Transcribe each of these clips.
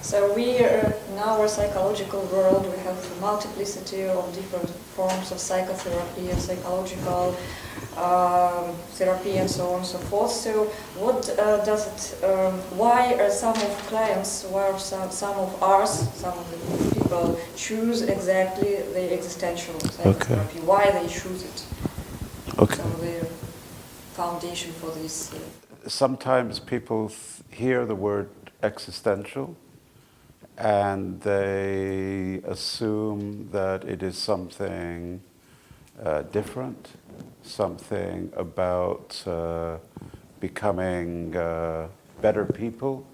So we, in our psychological world, we have a multiplicity of different forms of psychotherapy and psychological therapy and so on and so forth. So what does it, why are some of clients, why are some of us, some of the people choose exactly the existential psychotherapy? Why they choose it? Okay. So the foundation for this. Sometimes people hear the word existential and they assume that it is something different, something about becoming better people,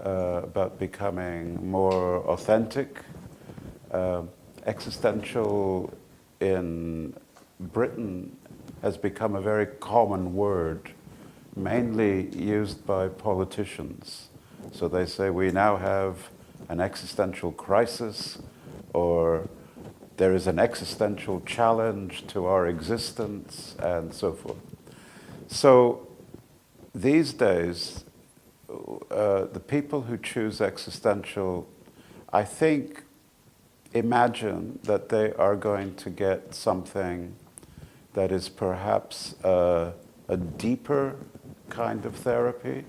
about becoming more authentic. Existential in Britain has become a very common word, mainly used by politicians. So they say we now have an existential crisis, or there is an existential challenge to our existence, and so forth. So these days, the people who choose existential, I think, imagine that they are going to get something that is perhaps a deeper kind of therapy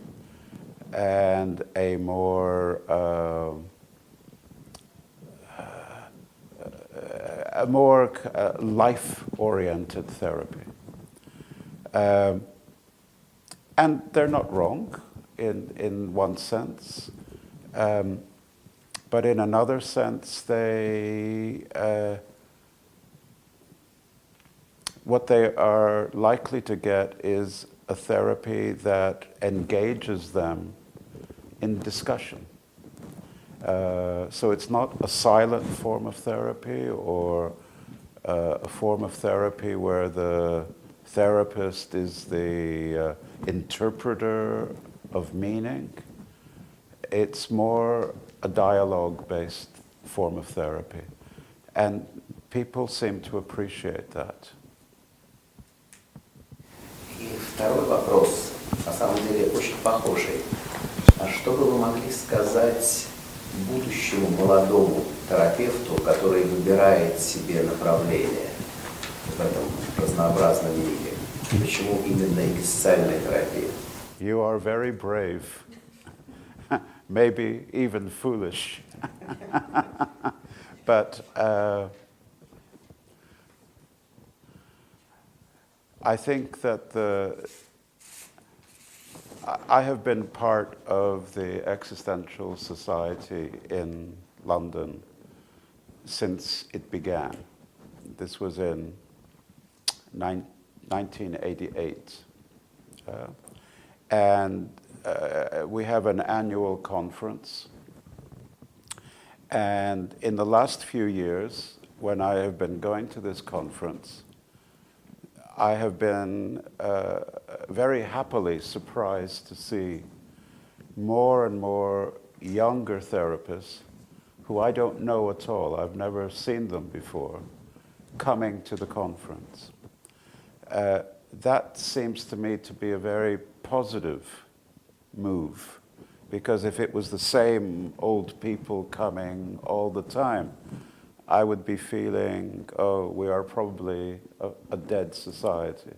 and a more life-oriented therapy. And they're not wrong in one sense, but in another sense, what they are likely to get is a therapy that engages them in discussion. So it's not a silent form of therapy or a form of therapy where the therapist is the interpreter of meaning. It's more a dialogue-based form of therapy. And people seem to appreciate that. И второй вопрос, на самом деле очень похожий. А что бы вы могли сказать будущему молодому терапевту, который выбирает себе направление в этом разнообразном мире? Почему именно экзистенциальная терапия? You are very brave, maybe even foolish, but I think that I have been part of the Existential Society in London since it began. This was in 1988. And we have an annual conference. And in the last few years, when I have been going to this conference, I have been very happily surprised to see more and more younger therapists who I don't know at all, I've never seen them before, coming to the conference. That seems to me to be a very positive move, because if it was the same old people coming all the time, I would be feeling, oh, we are probably a dead society.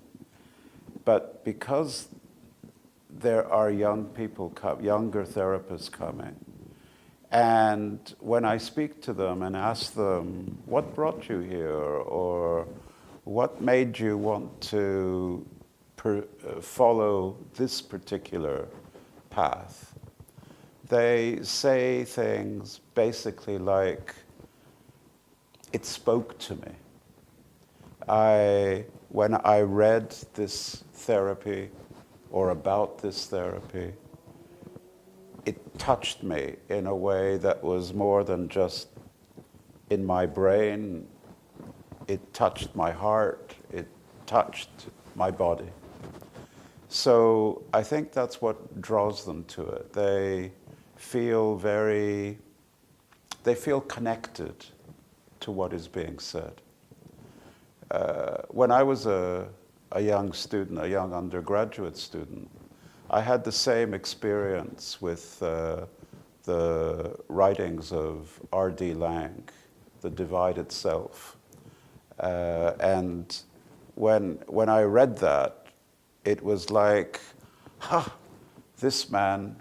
But because there are young people, younger therapists coming, and when I speak to them and ask them, what brought you here, or what made you want to follow this particular path, they say things basically like, it spoke to me. When I read this therapy or about this therapy, it touched me in a way that was more than just in my brain. It touched my heart, it touched my body. So I think that's what draws them to it. They feel connected to what is being said. When I was a young student, a young undergraduate student, I had the same experience with the writings of R.D. Laing, The Divided Self. And when I read that, it was like, this man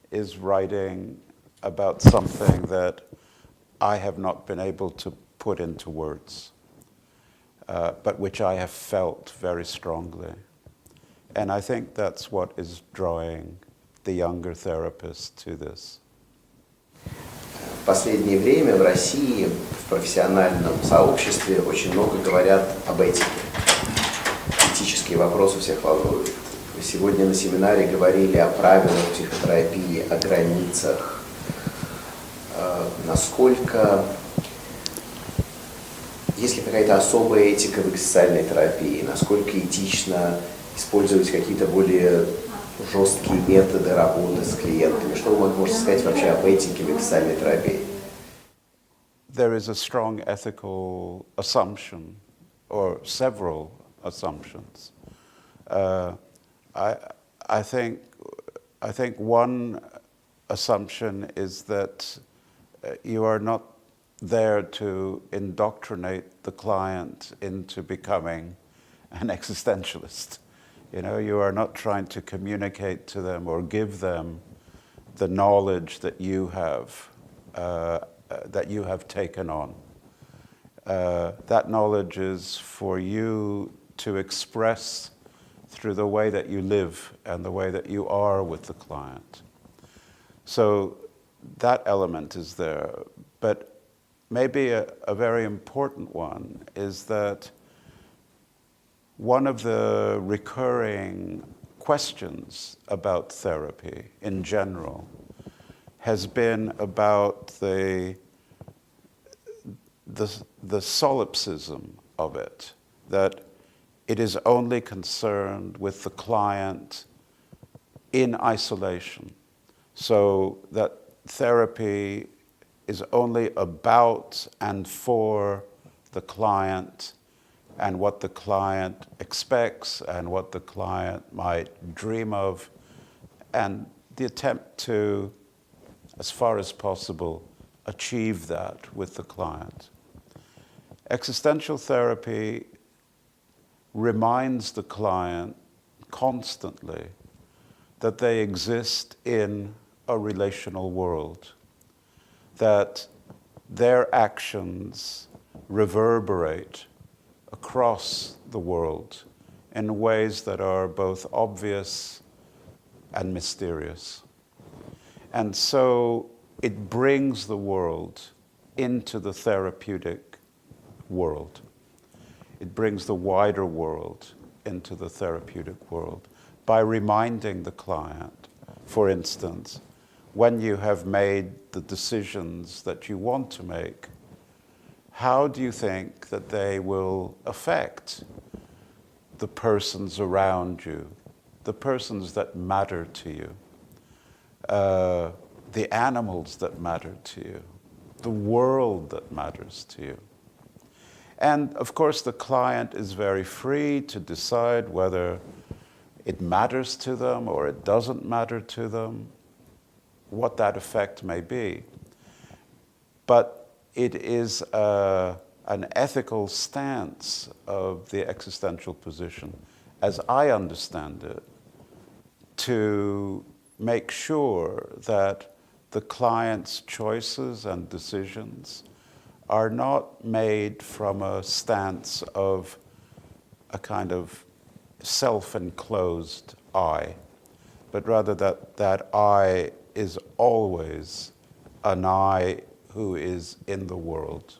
is writing about something that I have not been able to put into words, but which I have felt very strongly. And I think that's what is drawing the younger therapists to this. В последнее время в России в профессиональном сообществе очень много говорят об этике. Этические вопросы всех волнуют. Вы сегодня на семинаре говорили о правилах психотерапии, о границах. Насколько есть ли какая-то особая этика в экзистенциальной терапии? Насколько этично использовать какие-то более жесткие методы работы с клиентами? Что вы можете сказать вообще об этике в экзистенциальной терапии? There is a strong ethical assumption, or several assumptions. I think one assumption is that you are not there to indoctrinate the client into becoming an existentialist. You know, you are not trying to communicate to them or give them the knowledge that you have taken on. That knowledge is for you to express through the way that you live and the way that you are with the client. So that element is there. But maybe a very important one is that one of the recurring questions about therapy in general has been about the solipsism of it, that it is only concerned with the client in isolation. So that therapy is only about and for the client and what the client expects and what the client might dream of, and the attempt to, as far as possible, achieve that with the client. Existential therapy reminds the client constantly that they exist in a relational world, that their actions reverberate across the world in ways that are both obvious and mysterious. And so it brings the world into the therapeutic world. It brings the wider world into the therapeutic world by reminding the client, for instance, when you have made the decisions that you want to make, how do you think that they will affect the persons around you, the persons that matter to you, the animals that matter to you, the world that matters to you? And of course, the client is very free to decide whether it matters to them or it doesn't matter to them, what that effect may be. But it is an ethical stance of the existential position, as I understand it, to make sure that the client's choices and decisions are not made from a stance of a kind of self-enclosed I, but rather that I is always an I who is in the world.